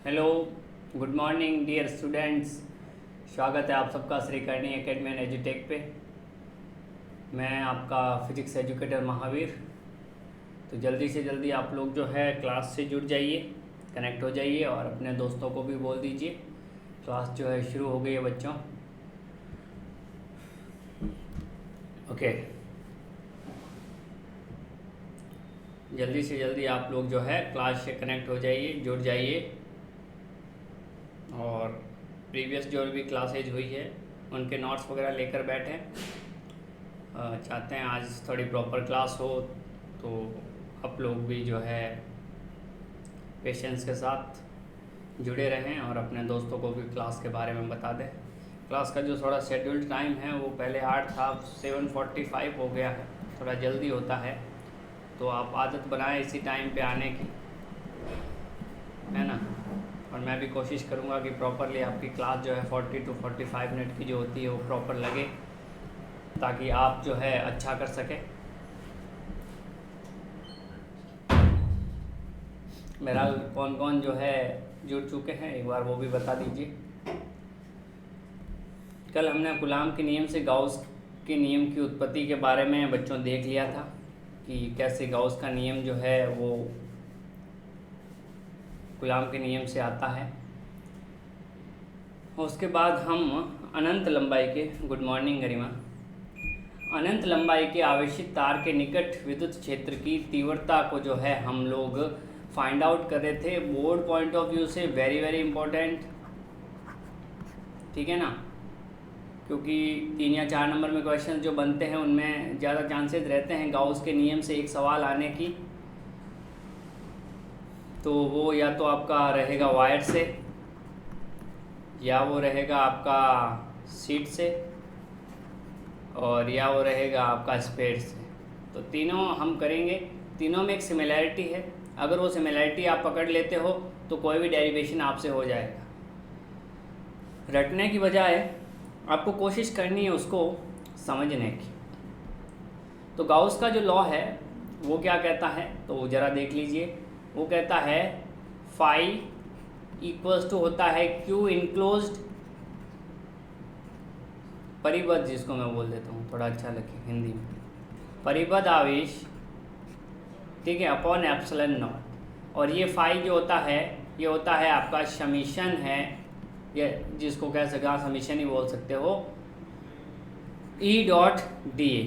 Hello, good morning dear students. स्वागत है आप सबका श्री करणी एकेडमी एंड एजुटेक पे। मैं आपका फिजिक्स एजुकेटर महावीर। तो जल्दी से जल्दी आप लोग जो है क्लास से जुड़ जाइए, कनेक्ट हो जाइए और अपने दोस्तों को भी बोल दीजिए क्लास जो है शुरू हो गई है बच्चों। ओके, जल्दी से जल्दी आप लोग जो है क्लास से कनेक्ट हो जाइए, जुड़ जाइए और प्रीवियस जो भी क्लासेज हुई है उनके नोट्स वगैरह लेकर बैठें। चाहते हैं आज थोड़ी प्रॉपर क्लास हो, तो आप लोग भी जो है पेशेंस के साथ जुड़े रहें और अपने दोस्तों को भी क्लास के बारे में बता दें। क्लास का जो थोड़ा शेड्यूल्ड टाइम है वो पहले 8 था, 7:45 हो गया है, थोड़ा जल्दी होता है। तो आप आदत बनाएं इसी टाइम पे आने की, है ना। और मैं भी कोशिश करूँगा कि प्रॉपरली आपकी क्लास जो है 40 to 45 मिनट की जो होती है वो प्रॉपर लगे, ताकि आप जो है अच्छा कर सकें। मेरा कौन कौन जो है जुड़ चुके हैं एक बार वो भी बता दीजिए। कल हमने गुलाम के नियम से गाउस के नियम की उत्पत्ति के बारे में बच्चों देख लिया था कि कैसे गाउस का नियम जो है वो गुलाम के नियम से आता है। उसके बाद हम अनंत लंबाई के, गुड मॉर्निंग गरिमा, अनंत लंबाई के आवेशित तार के निकट विद्युत क्षेत्र की तीव्रता को जो है हम लोग फाइंड आउट कर रहे थे बोर्ड पॉइंट ऑफ व्यू से। वेरी वेरी इंपॉर्टेंट, ठीक है ना, क्योंकि 3 या 4 नंबर में क्वेश्चन जो बनते हैं उनमें ज़्यादा चांसेस रहते हैं गाउस के नियम से एक सवाल आने की। तो वो या तो आपका रहेगा वायर से, या वो रहेगा आपका सीट से, और या वो रहेगा आपका स्पेयर से। तो तीनों हम करेंगे, तीनों में एक सिमिलैरिटी है। अगर वो सिमिलैरिटी आप पकड़ लेते हो तो कोई भी डेरिवेशन आपसे हो जाएगा। रटने की बजाय आपको कोशिश करनी है उसको समझने की। तो गाउस का जो लॉ है वो क्या कहता है, तो वो ज़रा देख लीजिए। वो कहता है फाई इक्वल्स टू होता है क्यू इनक्लोज्ड परिबद्ध, जिसको मैं बोल देता हूँ थोड़ा अच्छा लगे हिंदी में, परिबद्ध आवेश, ठीक है, अपॉन एप्सिलॉन नॉट। और ये फाई जो होता है ये होता है आपका समीशन है, ये जिसको कह सकते, आप समीशन ही बोल सकते हो, ई डॉट डी ए,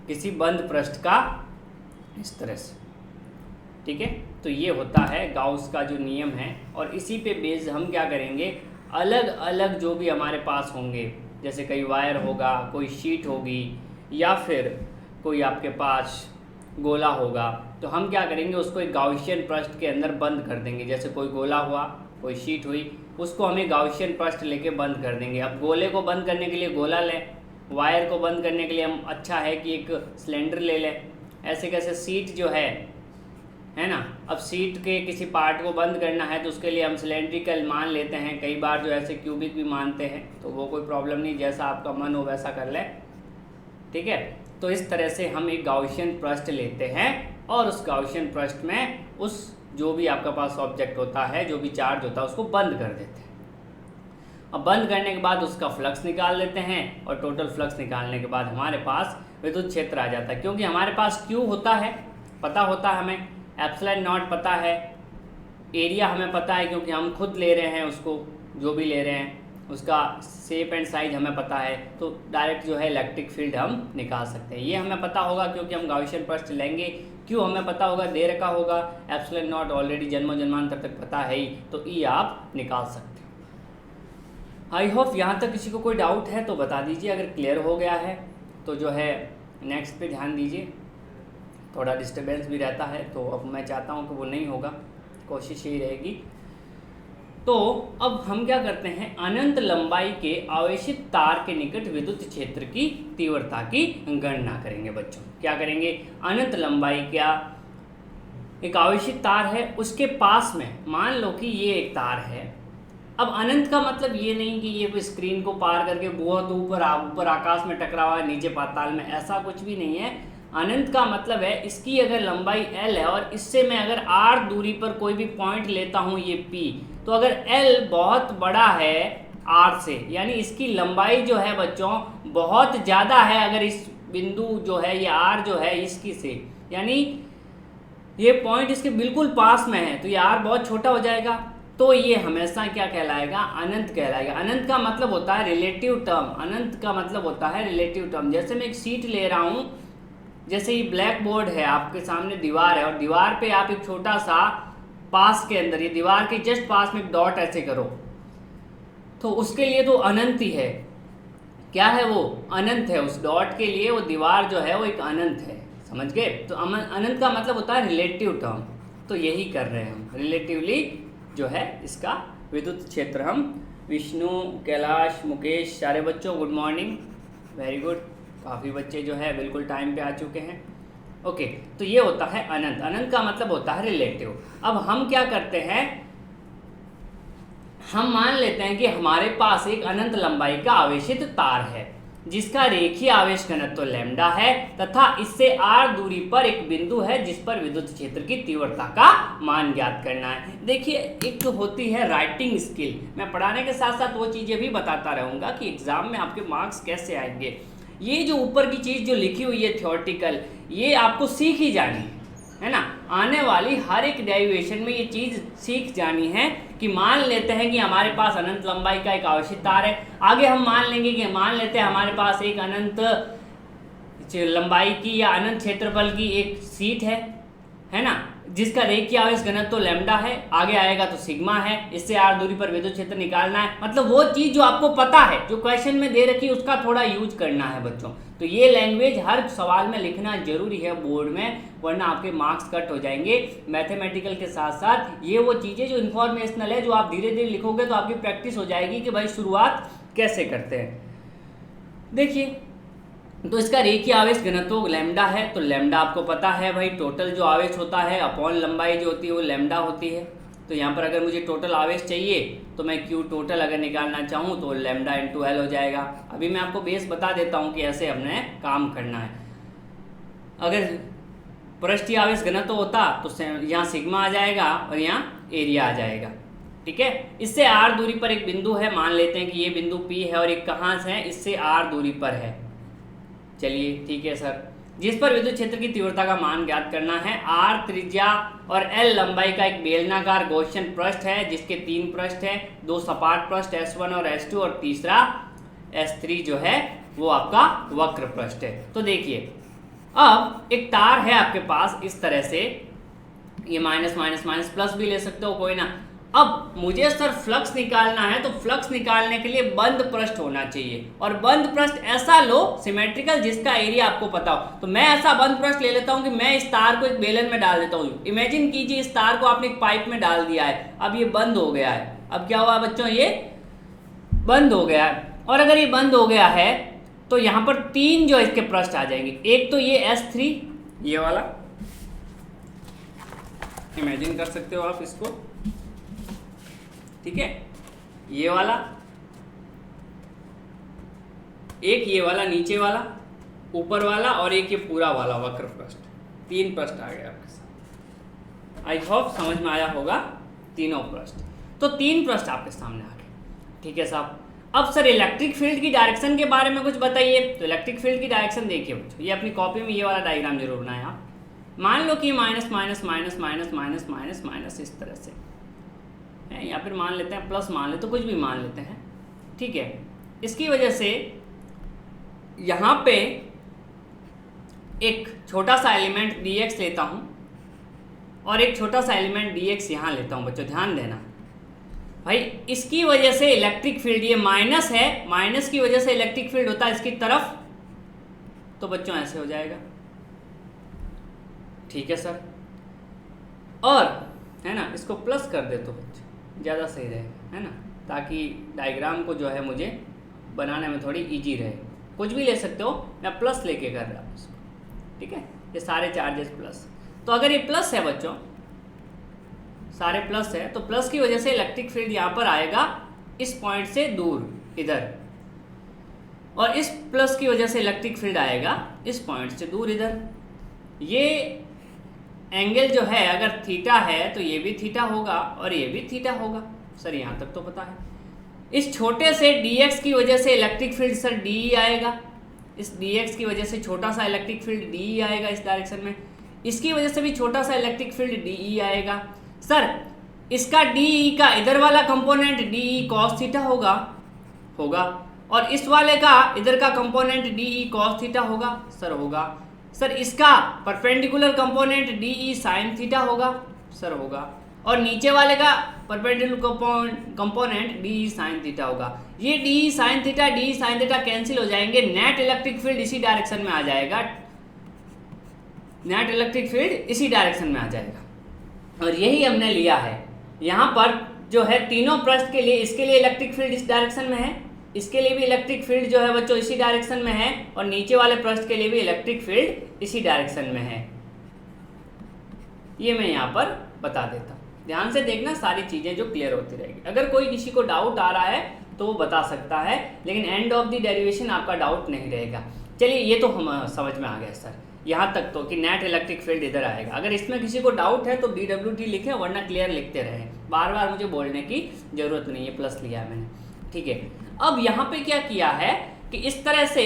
किसी बंद पृष्ठ का इस तरह से, ठीक है। तो ये होता है गाउस का जो नियम है। और इसी पे बेस हम क्या करेंगे, अलग अलग जो भी हमारे पास होंगे, जैसे कई वायर होगा, कोई शीट होगी, या फिर कोई आपके पास गोला होगा, तो हम क्या करेंगे उसको एक गाउसियन पृष्ठ के अंदर बंद कर देंगे। जैसे कोई गोला हुआ, कोई शीट हुई, उसको हमें गाउसियन पृष्ठ लेके बंद कर देंगे। अब गोले को बंद करने के लिए गोला लें, वायर को बंद करने के लिए हम अच्छा है कि एक सिलेंडर ले लें। ऐसे कैसे सीट जो है ना, अब सीट के किसी पार्ट को बंद करना है तो उसके लिए हम सिलेंड्रिकल मान लेते हैं, कई बार जो ऐसे क्यूबिक भी मानते हैं, तो वो कोई प्रॉब्लम नहीं, जैसा आपका मन हो वैसा कर ले, ठीक है। तो इस तरह से हम एक गाउसियन पृष्ठ लेते हैं और उस गाउसियन पृष्ठ में उस जो भी आपका पास ऑब्जेक्ट होता है, जो भी चार्ज होता है, उसको बंद कर देते हैं। अब बंद करने के बाद उसका फ्लक्स निकाल लेते हैं, और टोटल फ्लक्स निकालने के बाद हमारे पास विद्युत क्षेत्र आ जाता है। क्योंकि हमारे पास क्यू होता है, पता होता है हमें, एप्सिलॉन नॉट पता है, एरिया हमें पता है क्योंकि हम खुद ले रहे हैं उसको, जो भी ले रहे हैं उसका शेप एंड साइज हमें पता है, तो डायरेक्ट जो है इलेक्ट्रिक फील्ड हम निकाल सकते हैं। ये हमें पता होगा क्योंकि हम गाउसियन पृष्ठ लेंगे। क्यों हमें पता होगा, दे रखा होगा, एप्सिलॉन नॉट ऑलरेडी जन्म जन्मांतर तक पता है ही, तो ई आप निकाल सकते हो। आई होप यहाँ तक किसी को कोई डाउट है तो बता दीजिए, अगर क्लियर हो गया है तो जो है नेक्स्ट पे ध्यान दीजिए। थोड़ा डिस्टर्बेंस भी रहता है, तो अब मैं चाहता हूँ कि वो नहीं होगा, कोशिश यही रहेगी। तो अब हम क्या करते हैं, अनंत लंबाई के आवेशित तार के निकट विद्युत क्षेत्र की तीव्रता की गणना करेंगे बच्चों। क्या करेंगे, अनंत लंबाई का एक आवेशित तार है, उसके पास में मान लो कि ये एक तार है। अब अनंत का मतलब ये नहीं कि ये स्क्रीन को पार करके बहुत ऊपर आकाश में टकरा हुआ है, नीचे पाताल में, ऐसा कुछ भी नहीं है। अनंत का मतलब है इसकी अगर लंबाई l है और इससे मैं अगर r दूरी पर कोई भी पॉइंट लेता हूँ ये p, तो अगर l बहुत बड़ा है r से, यानी इसकी लंबाई जो है बच्चों बहुत ज़्यादा है, अगर इस बिंदु जो है ये r जो है इसकी से, यानी ये पॉइंट इसके बिल्कुल पास में है, तो ये r बहुत छोटा हो जाएगा, तो ये हमेशा क्या कहलाएगा, अनंत कहलाएगा। अनंत का मतलब होता है रिलेटिव टर्म, अनंत का मतलब होता है रिलेटिव टर्म। जैसे मैं एक शीट ले रहा हूँ, जैसे ये ब्लैक बोर्ड है, आपके सामने दीवार है और दीवार पे आप एक छोटा सा पास के अंदर, ये दीवार के जस्ट पास में एक डॉट ऐसे करो, तो उसके लिए तो अनंत ही है। क्या है वो, अनंत है, उस डॉट के लिए वो दीवार जो है वो एक अनंत है, समझ गए। तो अनंत का मतलब होता है रिलेटिव टर्म, तो यही कर रहे हैं हम, रिलेटिवली जो है इसका विद्युत क्षेत्र हम। विष्णु, कैलाश, मुकेश, सारे बच्चों गुड मॉर्निंग, वेरी गुड, काफ़ी बच्चे जो है बिल्कुल टाइम पे आ चुके हैं। ओके, तो ये होता है अनंत, अनंत का मतलब होता है रिलेटिव। अब हम क्या करते हैं, हम मान लेते हैं कि हमारे पास एक अनंत लंबाई का आवेशित तार है जिसका रेखीय आवेश घनत्व लैम्डा है तथा इससे r दूरी पर एक बिंदु है जिस पर विद्युत क्षेत्र की तीव्रता का मान ज्ञात करना है। देखिए, एक तो होती है राइटिंग स्किल, मैं पढ़ाने के साथ साथ वो चीज़ें भी बताता रहूँगा कि एग्जाम में आपके मार्क्स कैसे आएंगे। ये जो ऊपर की चीज़ जो लिखी हुई है थ्योरेटिकल, ये आपको सीख ही जानी है ना, आने वाली हर एक डेरिवेशन में ये चीज़ सीख जानी है कि मान लेते हैं कि हमारे पास अनंत लंबाई का एक आवेशित तार है, आगे हम मान लेंगे कि मान लेते हैं हमारे पास एक अनंत लंबाई की या अनंत क्षेत्रफल की एक शीट है ना, जिसका रेखीय आवेश घनत्व तो लैम्डा है, आगे आएगा तो सिग्मा है, इससे r दूरी पर विद्युत क्षेत्र निकालना है। मतलब वो चीज़ जो आपको पता है, जो क्वेश्चन में दे रखी है, उसका थोड़ा यूज करना है बच्चों। तो ये लैंग्वेज हर सवाल में लिखना जरूरी है बोर्ड में, वरना आपके मार्क्स कट हो जाएंगे। मैथमेटिकल के साथ साथ ये वो चीज़ें जो इन्फॉर्मेशनल है, जो आप धीरे धीरे लिखोगे तो आपकी प्रैक्टिस हो जाएगी कि भाई शुरुआत कैसे करते हैं। देखिए, तो इसका रेखीय आवेश घनत्व लैम्डा है, तो लैम्डा आपको पता है भाई, टोटल जो आवेश होता है अपॉन लंबाई जो होती है वो लैम्डा होती है। तो यहाँ पर अगर मुझे टोटल आवेश चाहिए तो मैं Q टोटल अगर निकालना चाहूँ तो लैम्डा इंटू एल हो जाएगा। अभी मैं आपको बेस बता देता हूँ कि ऐसे हमने काम करना है। अगर पृष्ठीय आवेश घनत्व होता तो यहाँ सिग्मा आ जाएगा और यहाँ एरिया आ जाएगा, ठीक है। इससे r दूरी पर एक बिंदु है, मान लेते हैं कि ये बिंदु P है और एक कहाँ से है, इससे r दूरी पर है, चलिए ठीक है सर, जिस पर विद्युत क्षेत्र की तीव्रता का मान ज्ञात करना है। r त्रिज्या और l लंबाई का एक बेलनाकार गॉसियन पृष्ठ है जिसके 3 पृष्ठ हैं, 2 सपाट पृष्ठ S1 और S2 और तीसरा S3 जो है वो आपका वक्र पृष्ठ है। तो देखिए, अब एक तार है आपके पास इस तरह से, ये माइनस माइनस माइनस प्लस भी ले सकते हो, कोई ना। अब मुझे सर फ्लक्स निकालना है, तो फ्लक्स निकालने के लिए बंद पृष्ठ होना चाहिए, और बंद पृष्ठ ऐसा लो सिमेट्रिकल जिसका एरिया आपको पता हो। तो मैं ऐसा बंद पृष्ठ ले लेता हूं कि मैं इस तार को एक बेलन में डाल देता हूं। इमेजिन कीजिए इस तार को आपने एक पाइप में डाल दिया है, अब ये बंद हो गया है। अब क्या हुआ बच्चों, ये बंद हो गया है, और अगर ये बंद हो गया है तो यहाँ पर 3 जो इसके पृष्ठ आ जाएंगे। एक तो ये S3, ये वाला इमेजिन कर सकते हो आप इसको, ठीक है, ये वाला, एक ये वाला नीचे वाला, ऊपर वाला, और एक ये पूरा वाला वक्र पृष्ठ। 3 पृष्ठ आ गए आपके साथ। आई होप समझ में आया होगा तीनों पृष्ठ। तो 3 पृष्ठ आपके सामने आ गए, ठीक है साहब। अब सर इलेक्ट्रिक फील्ड की डायरेक्शन के बारे में कुछ बताइए। तो इलेक्ट्रिक फील्ड की डायरेक्शन देखिए बच्चों, ये अपनी कॉपी में ये वाला डायग्राम जरूर बनाएं आप। मान लो कि minus minus minus minus minus minus minus इस तरह से है, या फिर मान लेते हैं प्लस, मान लेते, तो कुछ भी मान लेते हैं, ठीक है। इसकी वजह से यहाँ पे एक छोटा सा एलिमेंट dx लेता हूँ और एक छोटा सा एलिमेंट dx यहाँ लेता हूँ। बच्चों ध्यान देना भाई, इसकी वजह से इलेक्ट्रिक फील्ड, ये माइनस है, माइनस की वजह से इलेक्ट्रिक फील्ड होता है इसकी तरफ, तो बच्चों ऐसे हो जाएगा, ठीक है सर। और है ना, इसको प्लस कर दे तो बच्चों ज़्यादा सही रहेगा, है ना, ताकि डायग्राम को जो है मुझे बनाने में थोड़ी इजी रहे। कुछ भी ले सकते हो, मैं प्लस लेके कर रहा हूँ इसको, ठीक है। ये सारे चार्जेस प्लस, तो अगर ये प्लस है बच्चों, सारे प्लस है, तो प्लस की वजह से इलेक्ट्रिक फील्ड यहाँ पर आएगा इस पॉइंट से दूर इधर, और इस प्लस की वजह से इलेक्ट्रिक फील्ड आएगा इस पॉइंट से दूर इधर, ये एंगल जो है अगर थीटा है तो ये भी थीटा होगा और ये भी थीटा होगा। सर यहाँ तक तो पता है। इस छोटे से dx की वजह से इलेक्ट्रिक फील्ड सर डी आएगा, इस dx की वजह से छोटा सा इलेक्ट्रिक फील्ड डी आएगा इस डायरेक्शन में, इसकी वजह से भी छोटा सा इलेक्ट्रिक फील्ड डी आएगा। सर इसका डी का इधर वाला कंपोनेंट डी कॉस थीटा होगा, और इस वाले का इधर का कंपोनेंट डी कॉस थीटा होगा, सर होगा। सर इसका perpendicular component D sine theta होगा, सर होगा। और नीचे वाले का perpendicular component D sine theta होगा। ये डी साइन थीटा कैंसिल हो जाएंगे, नेट इलेक्ट्रिक फील्ड इसी डायरेक्शन में आ जाएगा, नेट इलेक्ट्रिक फील्ड इसी डायरेक्शन में आ जाएगा। और यही हमने लिया है यहाँ पर जो है तीनों पृष्ठ के लिए। इसके लिए इलेक्ट्रिक फील्ड इस डायरेक्शन में है, इसके लिए भी इलेक्ट्रिक फील्ड जो है बच्चों इसी डायरेक्शन में है, और नीचे वाले पृष्ठ के लिए भी इलेक्ट्रिक फील्ड इसी डायरेक्शन में है। ये मैं यहाँ पर बता देता हूँ, ध्यान से देखना, सारी चीज़ें जो क्लियर होती रहेगी। अगर कोई किसी को डाउट आ रहा है तो वो बता सकता है, लेकिन एंड ऑफ द डेरिवेशन आपका डाउट नहीं रहेगा। चलिए ये तो हम समझ में आ गया सर, यहाँ तक तो कि नेट इलेक्ट्रिक फील्ड इधर आएगा। अगर इसमें किसी को डाउट है तो DWT लिखें, वरना क्लियर लिखते रहें, बार बार मुझे बोलने की ज़रूरत नहीं है। प्लस लिया है मैंने, ठीक है। अब यहाँ पे क्या किया है कि इस तरह से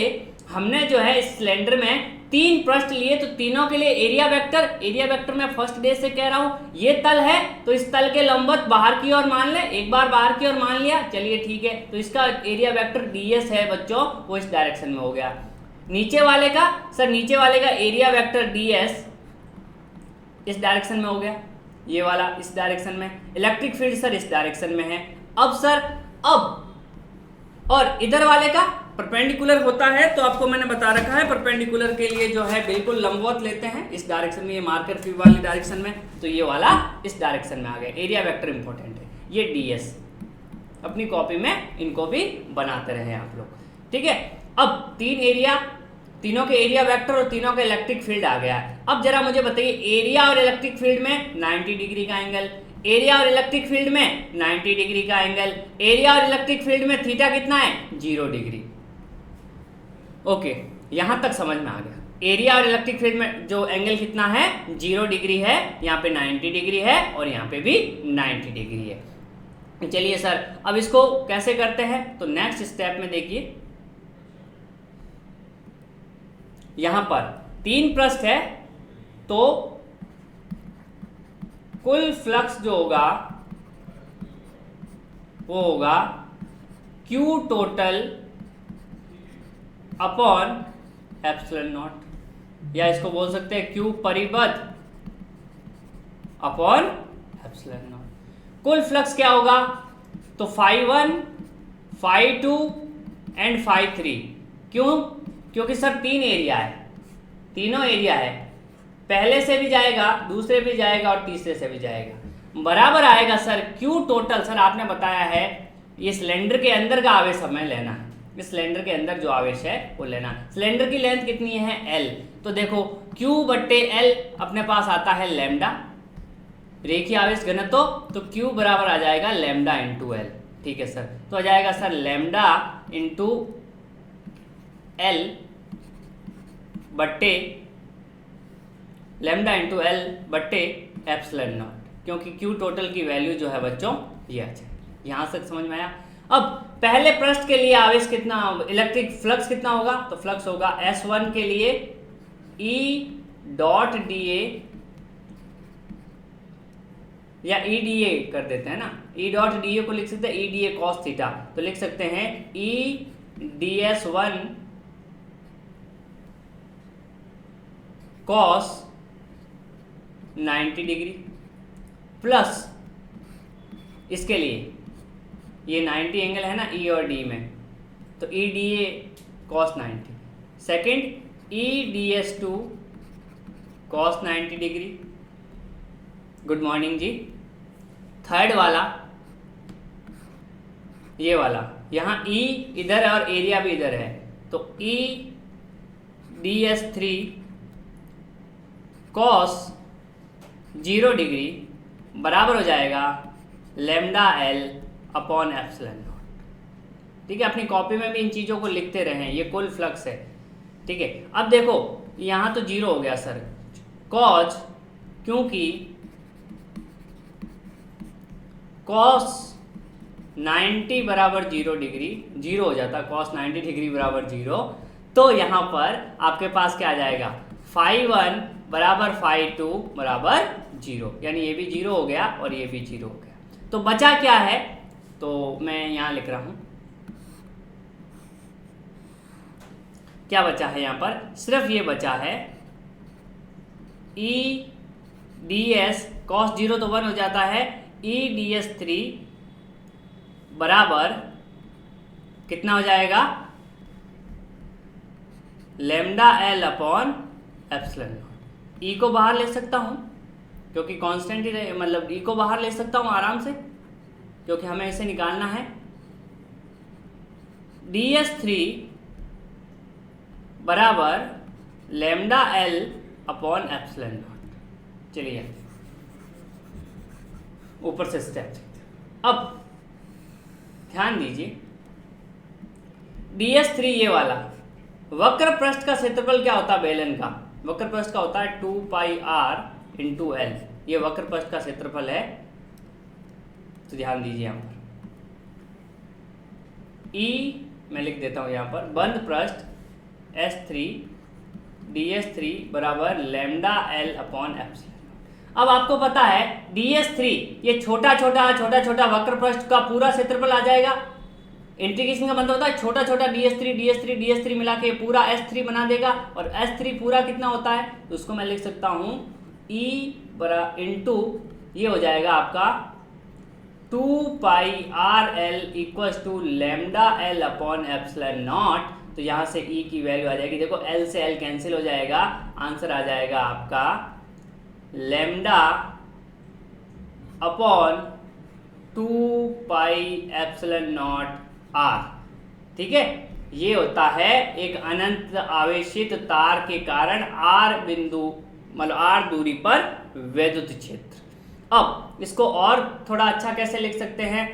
हमने जो है इस सिलेंडर में 3 पृष्ठ लिए, तो तीनों के लिए एरिया वेक्टर मैं फर्स्ट डे से कह रहा हूँ। ये तल है तो इस तल के लंबवत बाहर की ओर मान ले, एक बार बाहर की ओर मान लिया, चलिए ठीक है। तो इसका एरिया वेक्टर ds है बच्चों, वो इस डायरेक्शन में हो गया। नीचे वाले का सर, नीचे वाले का एरिया वेक्टर ds इस डायरेक्शन में हो गया, ये वाला इस डायरेक्शन में। इलेक्ट्रिक फील्ड सर इस डायरेक्शन में है। अब सर और इधर वाले का परपेंडिकुलर होता है, तो आपको मैंने बता रखा है परपेंडिकुलर के लिए जो है बिल्कुल लंबवत लेते हैं इस डायरेक्शन में, ये मार्कर की वाली डायरेक्शन में, तो ये वाला इस डायरेक्शन में आ गया। एरिया वेक्टर इंपॉर्टेंट है, ये ds। अपनी कॉपी में इनको भी बनाते रहे आप लोग, ठीक है। अब 3 एरिया, तीनों के एरिया वेक्टर और तीनों का इलेक्ट्रिक फील्ड आ गया है। अब जरा मुझे बताइए, एरिया और इलेक्ट्रिक फील्ड में 90 डिग्री का एंगल, एरिया और इलेक्ट्रिक फील्ड में 90 डिग्री का एंगल, एरिया और इलेक्ट्रिक फील्ड में थीटा कितना है 0 डिग्री। ओके, यहां तक समझ में आ गया। एरिया और इलेक्ट्रिक फील्ड में जो एंगल कितना है 0 डिग्री है, यहाँ पे 90 डिग्री है और यहाँ पे भी 90 डिग्री है। चलिए सर अब इसको कैसे करते हैं, तो नेक्स्ट स्टेप में देखिए, यहां पर 3 पृष्ठ है, तो कुल फ्लक्स जो होगा वो होगा Q total upon epsilon not, या इसको बोल सकते हैं Q परिबद्ध अपॉन एप्सिलॉन नॉट। कुल फ्लक्स क्या होगा, तो φ1 φ2 एंड φ3। क्यों, क्योंकि सर 3 एरिया है, तीनों एरिया है, पहले से भी जाएगा, दूसरे भी जाएगा और तीसरे से भी जाएगा, बराबर आएगा सर Q टोटल। सर आपने बताया है ये सिलेंडर के अंदर का आवेश हमें लेना है, इस सिलेंडर के अंदर जो आवेश है वो लेना। सिलेंडर की लेंथ कितनी है L, तो देखो Q/L अपने पास आता है लैम्डा, रेखीय आवेश घनत्व, तो Q बराबर आ जाएगा लैम्डा इंटू L, ठीक है सर। तो आ जाएगा सर लैम्डा इंटू L बट्टे लैम्डा इंटू L बट्टे एप्सिलॉन नॉट, क्योंकि Q टोटल की वैल्यू जो है बच्चों ये आ जाए। यहाँ से समझ में आया। अब पहले पृष्ठ के लिए आवेश कितना, इलेक्ट्रिक फ्लक्स कितना होगा, तो फ्लक्स होगा S1 के लिए E डॉट dA, या EDA कर देते हैं ना, E डॉट dA को लिख सकते हैं EDA cos थीटा, तो लिख सकते हैं EDS1 cos 90 डिग्री प्लस इसके लिए ये 90 एंगल है ना E और D में, तो EDA cos 90, second EDS2 cos 90 degree. Good morning जी। थर्ड वाला ये वाला, यहाँ E इधर और एरिया भी इधर है, तो EDS3 cos 0 डिग्री बराबर हो जाएगा lambda L upon epsilon not. ठीक है, अपनी कॉपी में भी इन चीज़ों को लिखते रहें, ये कुल फ्लक्स है। ठीक है, अब देखो यहाँ तो 0 हो गया सर, कॉज, क्योंकि कॉस 90 बराबर 0 डिग्री, 0 हो जाता, कॉस 90 डिग्री बराबर 0, तो यहाँ पर आपके पास क्या आ जाएगा, φ1 बराबर φ2 बराबर 0, यानी ये भी 0 हो गया और ये भी 0 हो गया। तो बचा क्या है, तो मैं यहाँ लिख रहा हूँ, क्या बचा है यहाँ पर, सिर्फ ये बचा है ई डी एस, कॉस 0 तो 1 हो जाता है, ई डी एस 3 बराबर कितना हो जाएगा, lambda l upon epsilon naught. E को बाहर ले सकता हूँ क्योंकि कांस्टेंट ही, मतलब ई को बाहर ले सकता हूँ आराम से क्योंकि हमें इसे निकालना है। डी एस 3 बराबर lambda l upon epsilon not. चलिए ऊपर से स्टेप, अब ध्यान दीजिए, DS3 ये वाला वक्र पृष्ठ का क्षेत्रफल क्या होता है, बेलन का वक्र पृष्ठ का होता है 2 पाई r इंटू एल, ये वक्र पृष्ठ का क्षेत्रफल है। तो ध्यान दीजिए यहाँ पर E मैं लिख देता हूँ यहाँ पर, बंद पृष्ठ S3 DS3 बराबर लेमडा एल अपॉन एप्सिलॉन। अब आपको पता है DS3 ये छोटा छोटा वक्र पृष्ठ का पूरा क्षेत्रफल आ जाएगा। इंटीग्रेशन का मतलब होता है छोटा छोटा DS3 मिला के पूरा S3 बना देगा, और S3 पूरा कितना होता है, तो उसको मैं लिख सकता हूँ E बरा इंटू ये हो जाएगा आपका 2 pi r l equals to lambda l upon epsilon naught. तो यहाँ से E की वैल्यू आ जाएगी, देखो L से L कैंसिल हो जाएगा, आंसर आ जाएगा आपका lambda upon 2 pi epsilon not R। ठीक है, ये होता है एक अनंत आवेशित तार के कारण R बिंदु, मतलब R दूरी पर वैद्युत क्षेत्र। अब इसको और थोड़ा अच्छा कैसे लिख सकते हैं,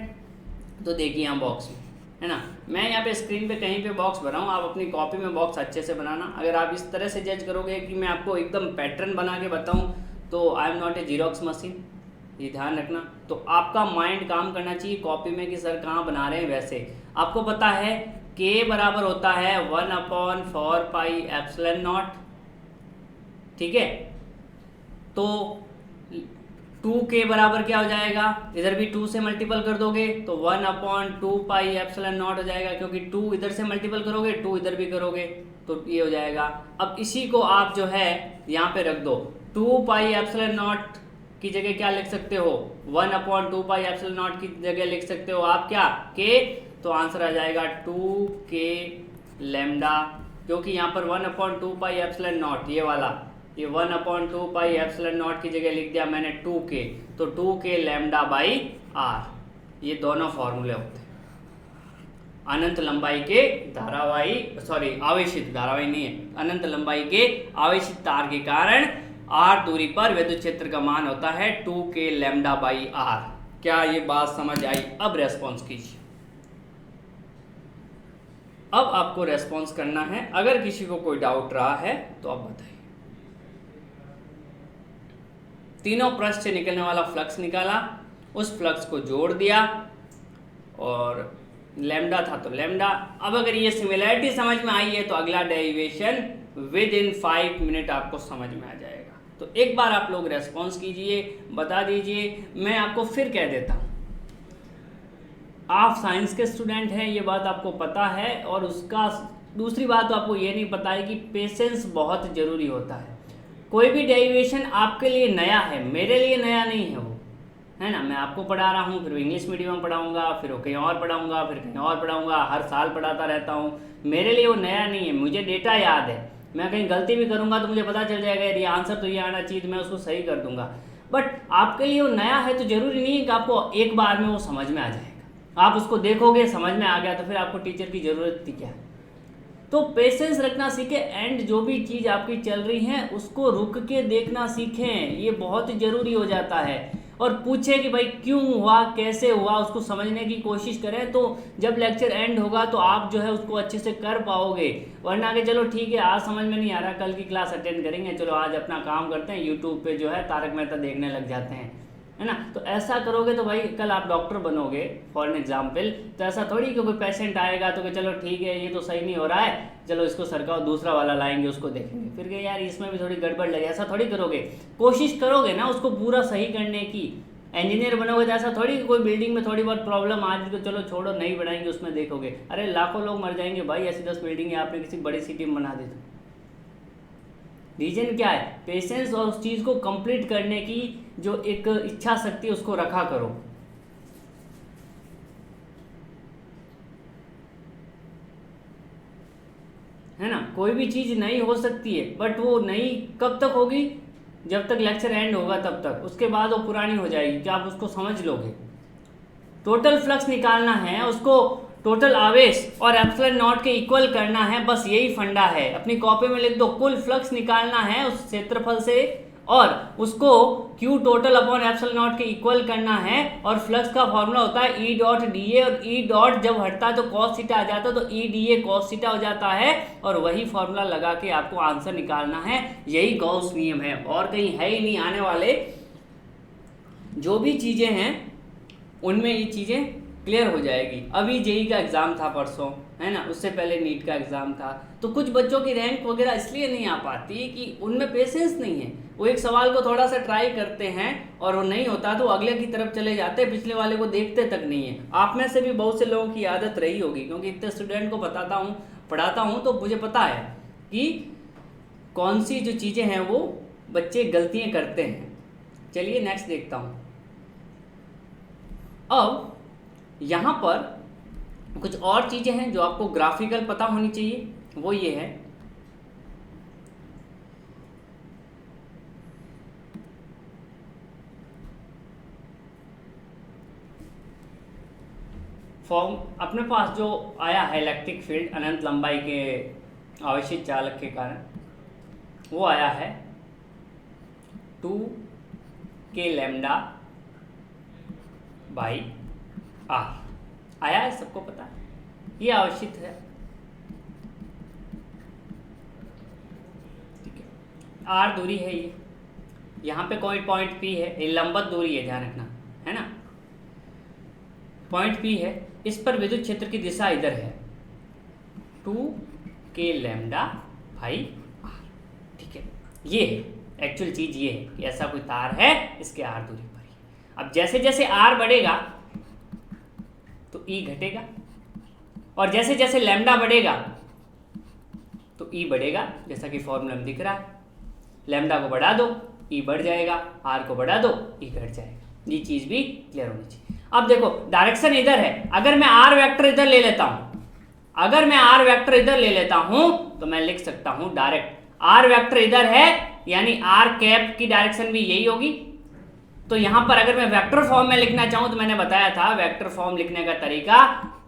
तो देखिए यहाँ बॉक्स में है ना, मैं यहाँ पे स्क्रीन पे कहीं पे बॉक्स बना हूँ, आप अपनी कॉपी में बॉक्स अच्छे से बनाना। अगर आप इस तरह से जज करोगे कि मैं आपको एकदम पैटर्न बना के बताऊँ, तो I am not a xerox machine, ये ध्यान रखना। तो आपका माइंड काम करना चाहिए कॉपी में कि सर कहाँ बना रहे हैं। वैसे आपको पता है K बराबर होता है 1/4 पाई एप्सिलॉन नॉट, ठीक है। तो 2K बराबर क्या हो जाएगा, इधर भी 2 से मल्टीपल कर दोगे तो 1/2 पाई एप्सिलॉन नॉट हो जाएगा, क्योंकि 2 इधर से मल्टीपल करोगे 2 इधर भी करोगे तो ये हो जाएगा। अब इसी को आप जो है यहाँ पे रख दो, 2 पाई एप्सिलॉन नॉट की जगह क्या लिख सकते हो, 1/2 पाई एप्सिलॉन नॉट की जगह लिख सकते हो आप क्या, K। तो आंसर आ जाएगा 2K लेमडा, क्योंकि यहाँ पर 1/2 पाई एप्सिलॉन नॉट ये वाला, ये 1/2 पाई एप्सिलॉन नॉट की जगह लिख दिया मैंने 2K, तो 2K लेमडा बाई R। ये दोनों फॉर्मूले होते हैं अनंत लंबाई के धारावाही, सॉरी आवेशित, धारावाही नहीं है, अनंत लंबाई के आवेशित तार के कारण R दूरी पर विद्युत क्षेत्र का मान होता है 2K लेमडा बाई R। क्या ये बात समझ आई? अब रेस्पॉन्स कीजिए। अब आपको रेस्पॉन्स करना है, अगर किसी को कोई डाउट रहा है तो आप बताइए। तीनों पृष्ठ से निकलने वाला फ्लक्स निकाला, उस फ्लक्स को जोड़ दिया और लैम्डा था तो लैम्डा। अब अगर ये सिमिलैरिटी समझ में आई है तो अगला डेरिवेशन विद इन 5 मिनट आपको समझ में आ जाएगा। तो एक बार आप लोग रेस्पॉन्स कीजिए, बता दीजिए। मैं आपको फिर कह देता हूँ, आप साइंस के स्टूडेंट हैं, ये बात आपको पता है, और उसका दूसरी बात तो आपको ये नहीं पता है कि पेशेंस बहुत ज़रूरी होता है। कोई भी डेरिवेशन आपके लिए नया है, मेरे लिए नया नहीं है वो, है ना। मैं आपको पढ़ा रहा हूँ, फिर इंग्लिश मीडियम में पढ़ाऊँगा, फिर कहीं और पढ़ाऊँगा, फिर कहीं और पढ़ाऊँगा, हर साल पढ़ाता रहता हूँ। मेरे लिए वो नया नहीं है, मुझे डेटा याद है। मैं कहीं गलती भी करूँगा तो मुझे पता चल जाएगा ये आंसर तो ये आना चाहिए, तो मैं उसको सही कर दूँगा। बट आपके लिए वो नया है तो ज़रूरी नहीं है कि आपको एक बार में वो समझ में आ जाएगा। आप उसको देखोगे, समझ में आ गया तो फिर आपको टीचर की ज़रूरत थी क्या? तो पेशेंस रखना सीखें, एंड जो भी चीज़ आपकी चल रही है उसको रुक के देखना सीखें, ये बहुत ज़रूरी हो जाता है। और पूछे कि भाई क्यों हुआ, कैसे हुआ, उसको समझने की कोशिश करें, तो जब लेक्चर एंड होगा तो आप जो है उसको अच्छे से कर पाओगे। वरना कि चलो ठीक है आज समझ में नहीं आ रहा, कल की क्लास अटेंड करेंगे, चलो आज अपना काम करते हैं, यूट्यूब पे जो है तारक मेहता देखने लग जाते हैं, है ना। तो ऐसा करोगे तो भाई कल आप डॉक्टर बनोगे फॉर एन एग्जाम्पल। तो ऐसा थोड़ी कि कोई पेशेंट आएगा तो कि चलो ठीक है ये तो सही नहीं हो रहा है, चलो इसको सरकाओ, दूसरा वाला लाएंगे उसको देखेंगे, फिर कि यार इसमें भी थोड़ी गड़बड़ लगे, ऐसा थोड़ी करोगे। कोशिश करोगे ना उसको पूरा सही करने की। इंजीनियर बनोगे तो ऐसा थोड़ी कोई बिल्डिंग में थोड़ी बहुत प्रॉब्लम आ रही तो चलो छोड़ो नहीं बनाएंगे, उसमें देखोगे, अरे लाखों लोग मर जाएंगे भाई, ऐसी 10 बिल्डिंग आपने किसी बड़ी सिटी में बना दी तो। रीजन क्या है? पेशेंस और उस चीज़ को कंप्लीट करने की जो एक इच्छा शक्ति उसको रखा करो। है ना, कोई भी चीज़ नई हो सकती है बट वो नई कब तक होगी? जब तक लेक्चर एंड होगा तब तक, उसके बाद वो पुरानी हो जाएगी कि आप उसको समझ लोगे। टोटल फ्लक्स निकालना है, उसको टोटल आवेश और एप्सिलॉन नॉट के इक्वल करना है, बस यही फंडा है। अपनी कॉपी में लिख दो, कुल फ्लक्स निकालना है उस क्षेत्रफल से और उसको Q total upon epsilon not के इक्वल करना है। और फ्लक्स का फॉर्मूला होता है E डॉट dA, और E डॉट जब हटता है तो cos थीटा आ जाता है, तो E dA cos थीटा हो जाता है, और वही फॉर्मूला लगा के आपको आंसर निकालना है। यही गॉस नियम है, और कहीं है ही नहीं। आने वाले जो भी चीज़ें हैं उनमें ये चीज़ें क्लियर हो जाएगी। अभी जेई का एग्ज़ाम था परसों, है ना, उससे पहले नीट का एग्ज़ाम था, तो कुछ बच्चों की रैंक वगैरह इसलिए नहीं आ पाती कि उनमें पेशेंस नहीं है। वो एक सवाल को थोड़ा सा ट्राई करते हैं और वो नहीं होता तो अगले की तरफ चले जाते हैं, पिछले वाले को देखते तक नहीं है। आप में से भी बहुत से लोगों की आदत रही होगी, क्योंकि इतने स्टूडेंट को बताता हूँ, पढ़ाता हूँ, तो मुझे पता है कि कौन सी जो चीज़ें हैं वो बच्चे गलतियाँ करते हैं। चलिए नेक्स्ट देखता हूँ। अब यहाँ पर कुछ और चीज़ें हैं जो आपको ग्राफिकल पता होनी चाहिए, वो ये है फॉर्म। अपने पास जो आया है इलेक्ट्रिक फील्ड अनंत लंबाई के आवेशित चालक के कारण, वो आया है 2k लैम्डा बाई आर। आया है, सबको पता है, ये आवेशित है, ठीक है। आर दूरी है ये, यहाँ पे कोई पॉइंट P है, ये लंबवत दूरी है, ध्यान रखना, है ना। पॉइंट P है, इस पर विद्युत क्षेत्र की दिशा इधर है 2k लैम्डा भाई आर, ठीक है। ये है एक्चुअल चीज़, ये है कि ऐसा कोई तार है, इसके आर दूरी पर ही। अब जैसे जैसे आर बढ़ेगा तो E घटेगा, और जैसे जैसे लैम्डा बढ़ेगा तो E बढ़ेगा, जैसा कि फॉर्मूला में दिख रहा है। लैम्डा को बढ़ा दो E बढ़ जाएगा, R को बढ़ा दो E घट जाएगा। ये चीज़ भी क्लियर होनी चाहिए। अब देखो डायरेक्शन इधर है, अगर मैं R वेक्टर इधर ले लेता हूँ, अगर मैं R वेक्टर इधर ले लेता हूँ तो मैं लिख सकता हूँ डायरेक्ट R वेक्टर इधर है, यानी R कैप की डायरेक्शन भी यही होगी। तो यहाँ पर अगर मैं वेक्टर फॉर्म में लिखना चाहूँ तो मैंने बताया था वेक्टर फॉर्म लिखने का तरीका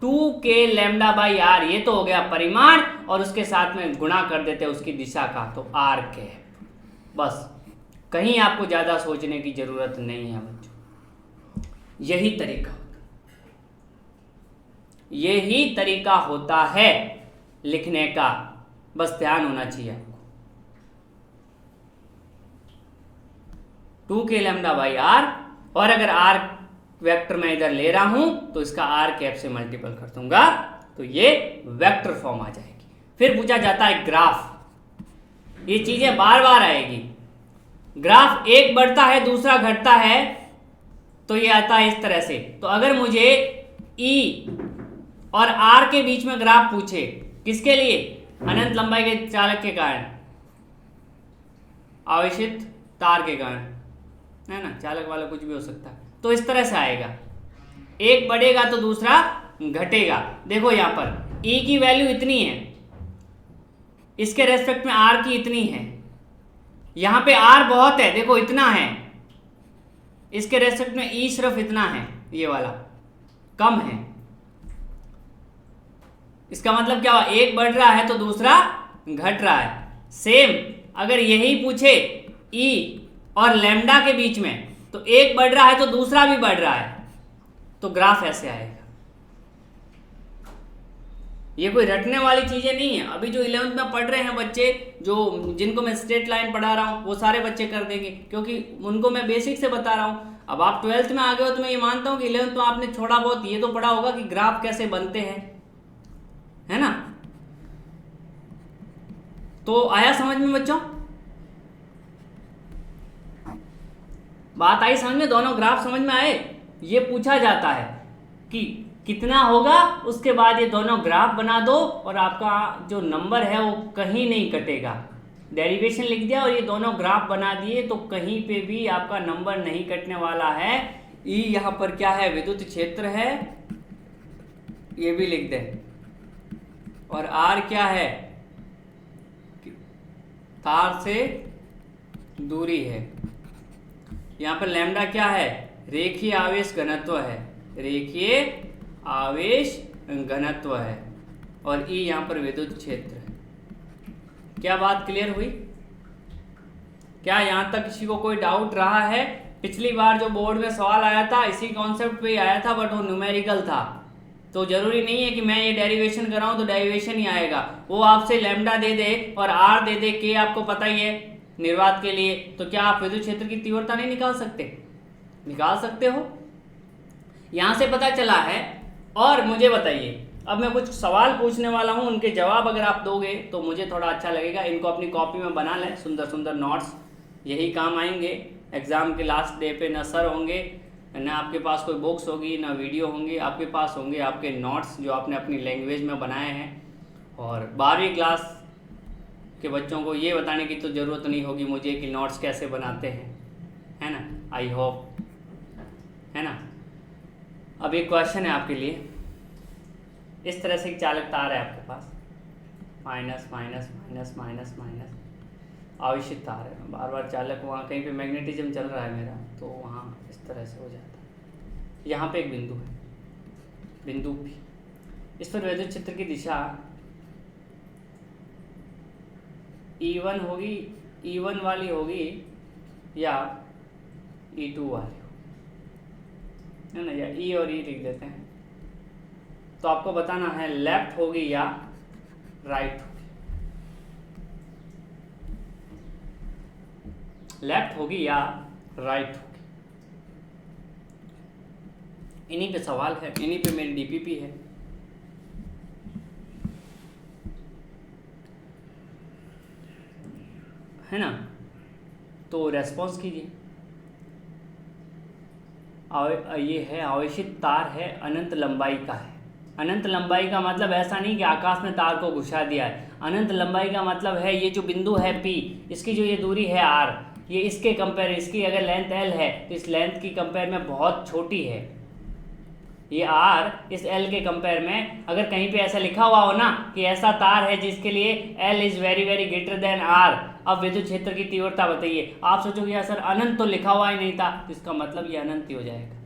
2k लैम्डा बाई आर, ये तो हो गया परिमाण, और उसके साथ में गुणा कर देते हैं उसकी दिशा का, तो आर कैप। बस कहीं आपको ज़्यादा सोचने की ज़रूरत नहीं है बच्चों, यही तरीका, यही तरीका होता है लिखने का, बस ध्यान होना चाहिए आपको। 2k लैम्डा बाई आर, और अगर आर वेक्टर मैं इधर ले रहा हूं तो इसका आर कैप से मल्टीपल कर दूंगा तो ये वेक्टर फॉर्म आ जाएगी। फिर पूछा जाता है ग्राफ, ये चीजें बार बार आएगी। ग्राफ एक बढ़ता है दूसरा घटता है तो ये आता है इस तरह से। तो अगर मुझे E और R के बीच में ग्राफ पूछे, किसके लिए? अनंत लंबाई के चालक के कारण, आवेशित तार के कारण, है ना, चालक वाला कुछ भी हो सकता है। तो इस तरह से आएगा, एक बढ़ेगा तो दूसरा घटेगा। देखो यहाँ पर E की वैल्यू इतनी है, इसके रेस्पेक्ट में R की इतनी है, यहाँ पे R बहुत है, देखो इतना है, इसके रेस्पेक्ट में E सिर्फ इतना है, ये वाला कम है। इसका मतलब क्या हुआ? एक बढ़ रहा है तो दूसरा घट रहा है। सेम अगर यही पूछे E और लैम्डा के बीच में, तो एक बढ़ रहा है तो दूसरा भी बढ़ रहा है, तो ग्राफ ऐसे आएगा। ये कोई रटने वाली चीजें नहीं है। अभी जो 11th में पढ़ रहे हैं बच्चे, जो जिनको मैं स्ट्रेट लाइन पढ़ा रहा हूँ, वो सारे बच्चे कर देंगे, क्योंकि उनको मैं बेसिक से बता रहा हूँ। अब आप 12th में आ गए हो तो मैं ये मानता हूँ कि 11th में आपने थोड़ा बहुत ये तो पढ़ा होगा कि ग्राफ कैसे बनते हैं, है ना। तो आया समझ में बच्चों? बात आई समझ में? दोनों ग्राफ समझ में आए? ये पूछा जाता है कि कितना होगा, उसके बाद ये दोनों ग्राफ बना दो और आपका जो नंबर है वो कहीं नहीं कटेगा। डेरिवेशन लिख दिया और ये दोनों ग्राफ बना दिए तो कहीं पे भी आपका नंबर नहीं कटने वाला है। ई यहाँ पर क्या है? विद्युत क्षेत्र है, ये भी लिख दें। और आर क्या है? तार से दूरी है। यहाँ पर लैम्डा क्या है? रेखीय आवेश घनत्व है, रेखीय आवेश घनत्व है। और ई यहाँ पर विद्युत क्षेत्र है। क्या बात क्लियर हुई? क्या यहाँ तक किसी को कोई डाउट रहा है? पिछली बार जो बोर्ड में सवाल आया था इसी कॉन्सेप्ट पे ही आया था, बट वो न्यूमेरिकल था। तो जरूरी नहीं है कि मैं ये डेरिवेशन कराऊं तो डेरिवेशन ही आएगा। वो आपसे लैम्डा दे दे और आर दे दे, के आपको पता ही है निर्वात के लिए, तो क्या आप विद्युत क्षेत्र की तीव्रता नहीं निकाल सकते? निकाल सकते हो। यहां से पता चला है। और मुझे बताइए, अब मैं कुछ सवाल पूछने वाला हूं, उनके जवाब अगर आप दोगे तो मुझे थोड़ा अच्छा लगेगा। इनको अपनी कॉपी में बना लें, सुंदर सुंदर नोट्स, यही काम आएंगे। एग्जाम के लास्ट डे पे न सर होंगे, न आपके पास कोई बुक्स होगी, न वीडियो होंगे, आपके पास होंगे आपके नोट्स जो आपने अपनी लैंग्वेज में बनाए हैं। और 12वीं क्लास के बच्चों को ये बताने की तो ज़रूरत नहीं होगी मुझे कि नोट्स कैसे बनाते हैं, है ना। आई होप, है ना। अब एक क्वेश्चन है आपके लिए। इस तरह से एक चालक तार है आपके पास, minus minus minus minus minus आवेशित तार है। बार बार चालक वहाँ कहीं पे मैग्नेटिज्म चल रहा है मेरा, तो वहाँ इस तरह से हो जाता है। यहाँ पे एक बिंदु है, बिंदु भी, इस पर विद्युत क्षेत्र की दिशा E1 होगी, E1 वाली होगी या E2 वाली होगी, है ना। या E और E लिख देते हैं। तो आपको बताना है लेफ्ट होगी या राइट होगी। लेफ्ट होगी या राइट होगी। इन्हीं पे सवाल है, इन्हीं पे मेरी डीपीपी है ना। तो रेस्पॉन्स कीजिए। ये है आवेशित तार है, अनंत लंबाई का है। अनंत लंबाई का मतलब ऐसा नहीं कि आकाश में तार को घुसा दिया है। अनंत लंबाई का मतलब है ये जो बिंदु है P, इसकी जो ये दूरी है R, ये इसके कंपेयर, इसकी अगर लेंथ L है तो इस लेंथ की कंपेयर में बहुत छोटी है। ये R इस L के कंपेयर में, अगर कहीं पे ऐसा लिखा हुआ हो ना कि ऐसा तार है जिसके लिए L is very very greater than R, अब विद्युत क्षेत्र की तीव्रता बताइए। आप सोचोगे यार सर अनंत तो लिखा हुआ ही नहीं था, तो इसका मतलब ये अनंत ही हो जाएगा।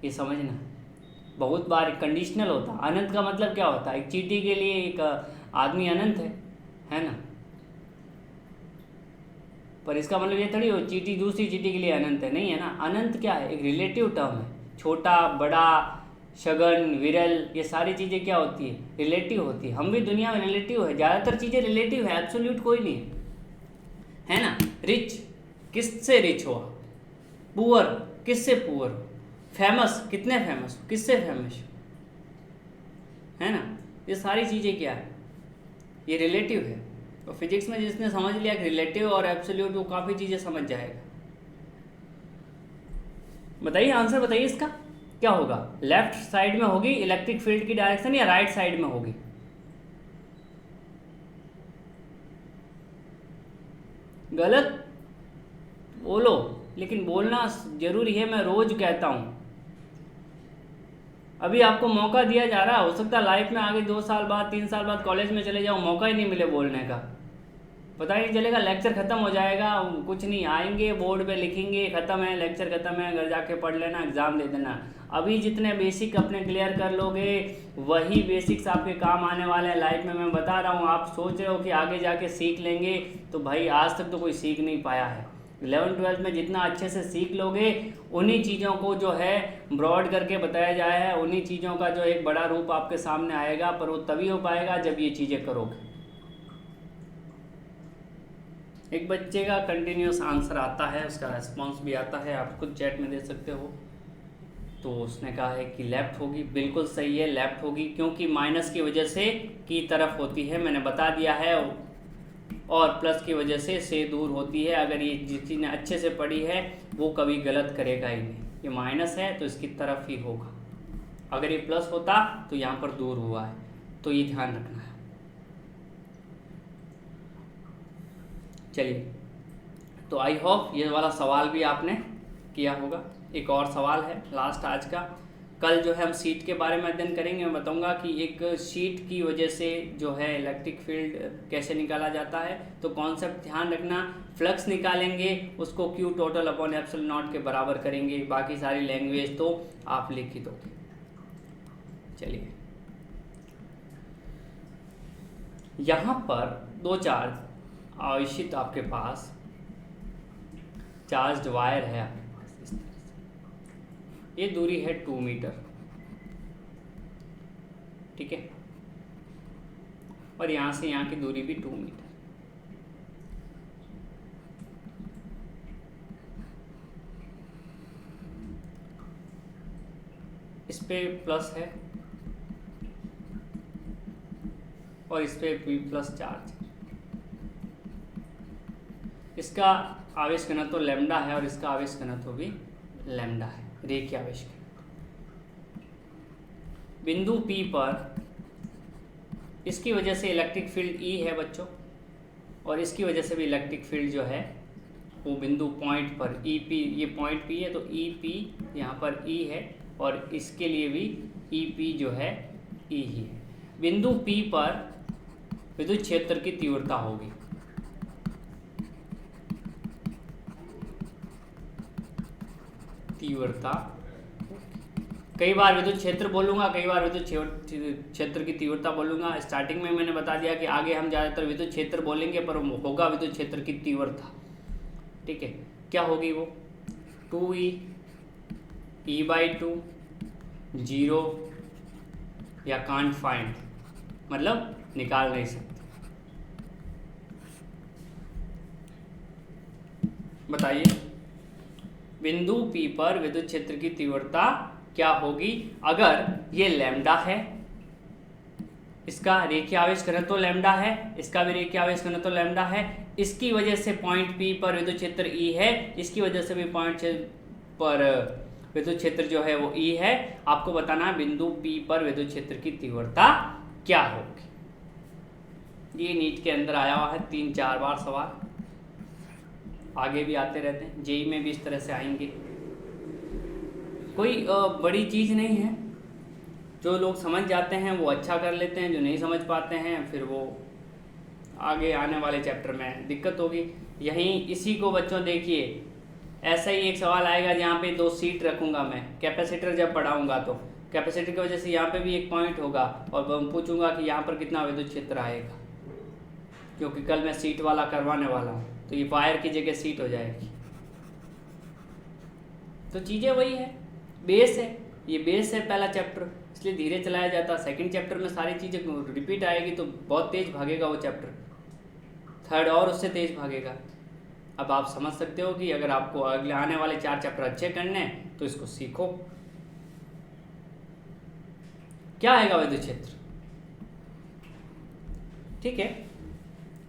ये समझना, बहुत बार कंडीशनल होता। अनंत का मतलब क्या होता है? एक चींटी के लिए एक आदमी अनंत है ना। पर इसका मतलब ये थोड़ी हो चींटी दूसरी चींटी के लिए अनंत है, नहीं है ना। अनंत क्या है? एक रिलेटिव टर्म है। छोटा, बड़ा, शगन, विरल, ये सारी चीज़ें क्या होती है? रिलेटिव होती है। हम भी दुनिया में रिलेटिव है, ज़्यादातर चीज़ें रिलेटिव है, एब्सोल्यूट कोई नहीं है ना। रिच किससे रिच हुआ? पुअर किससे पुअर हो? फेमस कितने फेमस हो? किससे फेमस हो? है ना। ये सारी चीज़ें क्या है? ये रिलेटिव है। तो फिजिक्स में जिसने समझ लिया कि रिलेटिव और एब्सोल्यूट, वो काफ़ी चीज़ें समझ जाएगा। बताइए आंसर बताइए इसका क्या होगा? लेफ्ट साइड में होगी इलेक्ट्रिक फील्ड की डायरेक्शन या राइट साइड में होगी? गलत बोलो, लेकिन बोलना जरूरी है। मैं रोज कहता हूं, अभी आपको मौका दिया जा रहा है। हो सकता है लाइफ में आगे 2 साल बाद 3 साल बाद कॉलेज में चले जाओ, मौका ही नहीं मिले बोलने का, पता ही नहीं चलेगा। लेक्चर खत्म हो जाएगा, कुछ नहीं, आएंगे बोर्ड पे लिखेंगे खत्म है, लेक्चर खत्म है, घर जाके पढ़ लेना, एग्ज़ाम दे देना। अभी जितने बेसिक अपने क्लियर कर लोगे वही बेसिक्स आपके काम आने वाले हैं लाइफ में। मैं बता रहा हूँ, आप सोच रहे हो कि आगे जाके सीख लेंगे, तो भाई आज तक तो कोई सीख नहीं पाया है। 11th-12th में जितना अच्छे से सीख लोगे, उन्हीं चीज़ों को जो है ब्रॉड करके बताया जाए है, उन्हीं चीज़ों का जो एक बड़ा रूप आपके सामने आएगा, पर वो तभी हो पाएगा जब ये चीज़ें करोगे। एक बच्चे का कंटिन्यूस आंसर आता है, उसका रेस्पॉन्स भी आता है, आप खुद चैट में दे सकते हो। तो उसने कहा है कि लेफ्ट होगी, बिल्कुल सही है, लेफ्ट होगी, क्योंकि माइनस की वजह से की तरफ होती है, मैंने बता दिया है, और प्लस की वजह से दूर होती है। अगर ये जिसने ने अच्छे से पढ़ी है वो कभी गलत करेगा ही नहीं। ये माइनस है तो इसकी तरफ ही होगा, अगर ये प्लस होता तो यहाँ पर दूर हुआ है, तो ये ध्यान रखना है। चलिए, तो आई होप ये वाला सवाल भी आपने किया होगा। एक और सवाल है लास्ट आज का। कल जो है हम शीट के बारे में अध्ययन करेंगे। मैं बताऊंगा कि एक शीट की वजह से जो है इलेक्ट्रिक फील्ड कैसे निकाला जाता है। तो कॉन्सेप्ट ध्यान रखना, फ्लक्स निकालेंगे उसको Q total upon epsilon not के बराबर करेंगे, बाकी सारी लैंग्वेज तो आप लिख ही दोगे। चलिए, यहाँ पर दो चार्ज आवेशित आपके पास चार्ज वायर है आपके पास इस तरह से, ये दूरी है 2 मीटर, ठीक है, और यहाँ से यहाँ की दूरी भी 2 मीटर। इस पे प्लस है और इस पे भी प्लस चार्ज। इसका आवेश घनत्व लैम्डा है और इसका आवेश घनत्व भी लैम्डा है, रेखीय आवेश घनत्व। बिंदु P पर इसकी वजह से इलेक्ट्रिक फील्ड E है बच्चों, और इसकी वजह से भी इलेक्ट्रिक फील्ड जो है वो बिंदु पॉइंट पर EP, ये पॉइंट P है तो EP यहाँ पर E है, और इसके लिए भी EP जो है E ही है। बिंदु P पर विद्युत क्षेत्र की तीव्रता होगी, तीव्रता, कई बार विद्युत क्षेत्र बोलूँगा, कई बार विद्युत क्षेत्र की तीव्रता बोलूँगा। स्टार्टिंग में मैंने बता दिया कि आगे हम ज़्यादातर विद्युत क्षेत्र बोलेंगे, पर होगा विद्युत क्षेत्र की तीव्रता, ठीक है। क्या होगी वो? 2E E/2, 0 या कांट फाइंड, मतलब निकाल नहीं सकते। बताइए, बिंदु P पर विद्युत क्षेत्र की तीव्रता क्या होगी? अगर ये लैम्डा है, इसका रेखीय आवेश घनत्व लैम्डा है, इसका भी रेखीय आवेश घनत्व लैम्डा है, इसकी वजह से पॉइंट P पर विद्युत क्षेत्र E है, इसकी वजह से भी पॉइंट पर विद्युत क्षेत्र जो है वो E है। आपको बताना है बिंदु P पर विद्युत क्षेत्र की तीव्रता क्या होगी। ये नीट के अंदर आया हुआ है 3-4 बार सवाल, आगे भी आते रहते हैं, जेई में भी इस तरह से आएंगे। कोई बड़ी चीज़ नहीं है, जो लोग समझ जाते हैं वो अच्छा कर लेते हैं, जो नहीं समझ पाते हैं फिर वो आगे आने वाले चैप्टर में दिक्कत होगी। यहीं इसी को बच्चों देखिए, ऐसा ही एक सवाल आएगा जहाँ पे 2 सीट रखूँगा मैं, कैपेसिटर जब पढ़ाऊँगा तो कैपेसिटर की वजह से यहाँ पे भी एक पॉइंट होगा, और मैं पूछूँगा कि यहाँ पर कितना विद्युत क्षेत्र आएगा, क्योंकि कल मैं सीट वाला करवाने वाला हूँ, तो ये वायर की जगह सीट हो जाएगी। तो चीज़ें वही है, बेस है, ये बेस है पहला चैप्टर, इसलिए धीरे चलाया जाता। सेकंड चैप्टर में सारी चीज़ें रिपीट आएगी तो बहुत तेज़ भागेगा वो चैप्टर, थर्ड और उससे तेज़ भागेगा। अब आप समझ सकते हो कि अगर आपको अगले आने वाले 4 चैप्टर अच्छे करने हैं तो इसको सीखो। क्या आएगा विद्युत क्षेत्र, ठीक है।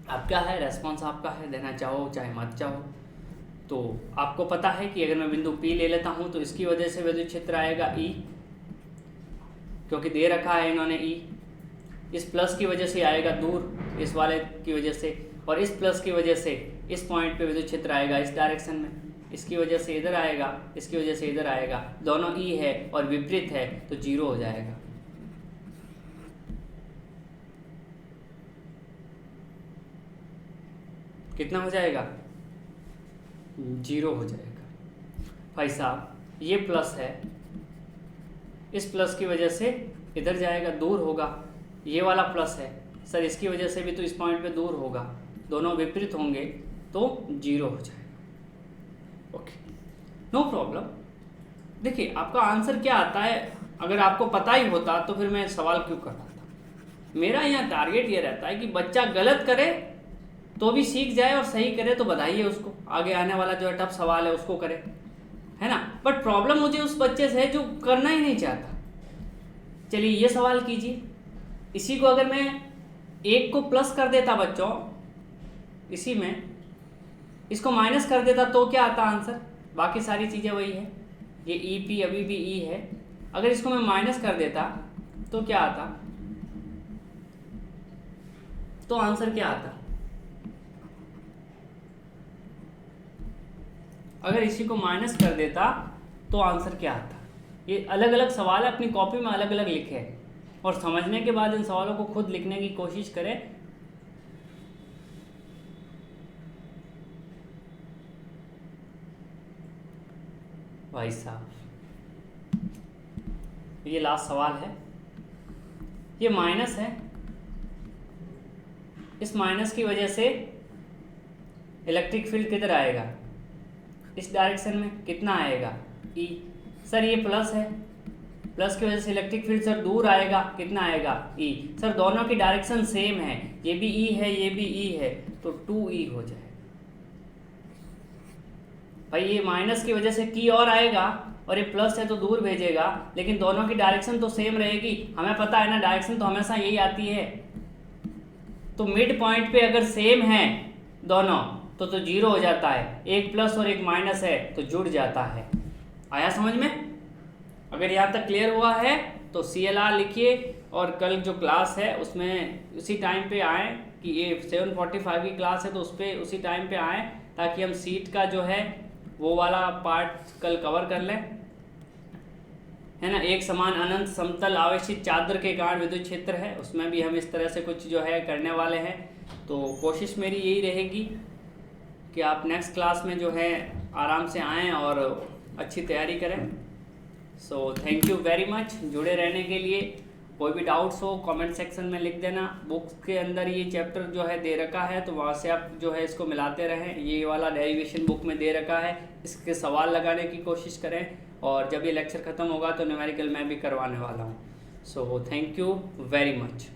अब क्या है, रेस्पॉन्स आपका है, देना चाहो चाहे मत चाहो। तो आपको पता है कि अगर मैं बिंदु P ले लेता हूं तो इसकी वजह से विद्युत क्षेत्र आएगा E, क्योंकि दे रखा है इन्होंने E। इस प्लस की वजह से आएगा दूर, इस वाले की वजह से, और इस प्लस की वजह से इस पॉइंट पे विद्युत क्षेत्र आएगा इस डायरेक्शन में, इसकी वजह से इधर आएगा, इसकी वजह से इधर आएगा, दोनों E है और विपरीत है तो 0 हो जाएगा। कितना हो जाएगा? 0 हो जाएगा। भाई साहब ये प्लस है, इस प्लस की वजह से इधर जाएगा, दूर होगा। ये वाला प्लस है सर, इसकी वजह से भी तो इस पॉइंट पे दूर होगा, दोनों विपरीत होंगे तो 0 हो जाएगा। Okay, no problem. देखिए आपका आंसर क्या आता है, अगर आपको पता ही होता तो फिर मैं सवाल क्यों कर रहा था। मेरा यहाँ टारगेट ये रहता है कि बच्चा गलत करे तो भी सीख जाए और सही करे तो बधाइए उसको, आगे आने वाला जो है टफ सवाल है उसको करे, है ना। बट प्रॉब्लम मुझे उस बच्चे से है जो करना ही नहीं चाहता। चलिए ये सवाल कीजिए, इसी को अगर मैं 1 को प्लस कर देता बच्चों, इसी में इसको माइनस कर देता तो क्या आता आंसर, बाकी सारी चीज़ें वही है, ये ई पी अभी भी ई है, अगर इसको मैं माइनस कर देता तो क्या आता, तो आंसर क्या आता। अगर इसी को माइनस कर देता तो आंसर क्या आता। ये अलग अलग सवाल है, अपनी कॉपी में अलग अलग लिखे हैं, और समझने के बाद इन सवालों को खुद लिखने की कोशिश करें। भाई साहब ये लास्ट सवाल है, ये माइनस है, इस माइनस की वजह से इलेक्ट्रिक फील्ड किधर आएगा, इस डायरेक्शन में, कितना आएगा ई। सर ये प्लस है, प्लस की वजह से इलेक्ट्रिक फील्ड सर दूर आएगा, कितना आएगा ई। सर दोनों की डायरेक्शन सेम है, ये भी ई है ये भी ई है, तो 2E हो जाएगा। भाई ये माइनस की वजह से की और आएगा, और ये प्लस है तो दूर भेजेगा, लेकिन दोनों की डायरेक्शन तो सेम रहेगी, हमें पता है ना डायरेक्शन तो हमेशा यही आती है। तो मिड पॉइंट पे अगर सेम है दोनों तो 0 हो जाता है, एक प्लस और एक माइनस है तो जुड़ जाता है। आया समझ में? अगर यहाँ तक क्लियर हुआ है तो CLR लिखिए, और कल जो क्लास है उसमें उसी टाइम पे आए, कि ये 7:45 की क्लास है तो उस पर उसी टाइम पे आए, ताकि हम सीट का जो है वो वाला पार्ट कल कवर कर लें, है ना। एक समान अनंत समतल आवेशित चादर के कारण विद्युत क्षेत्र है, उसमें भी हम इस तरह से कुछ जो है करने वाले हैं। तो कोशिश मेरी यही रहेगी कि आप नेक्स्ट क्लास में जो है आराम से आएँ और अच्छी तैयारी करें। So thank you very much जुड़े रहने के लिए। कोई भी डाउट्स हो कमेंट सेक्शन में लिख देना। बुक्स के अंदर ये चैप्टर जो है दे रखा है, तो वहाँ से आप जो है इसको मिलाते रहें। ये वाला डेरिवेशन बुक में दे रखा है, इसके सवाल लगाने की कोशिश करें, और जब ये लेक्चर ख़त्म होगा तो न्यूमेरिकल मैं भी करवाने वाला हूँ। So thank you very much.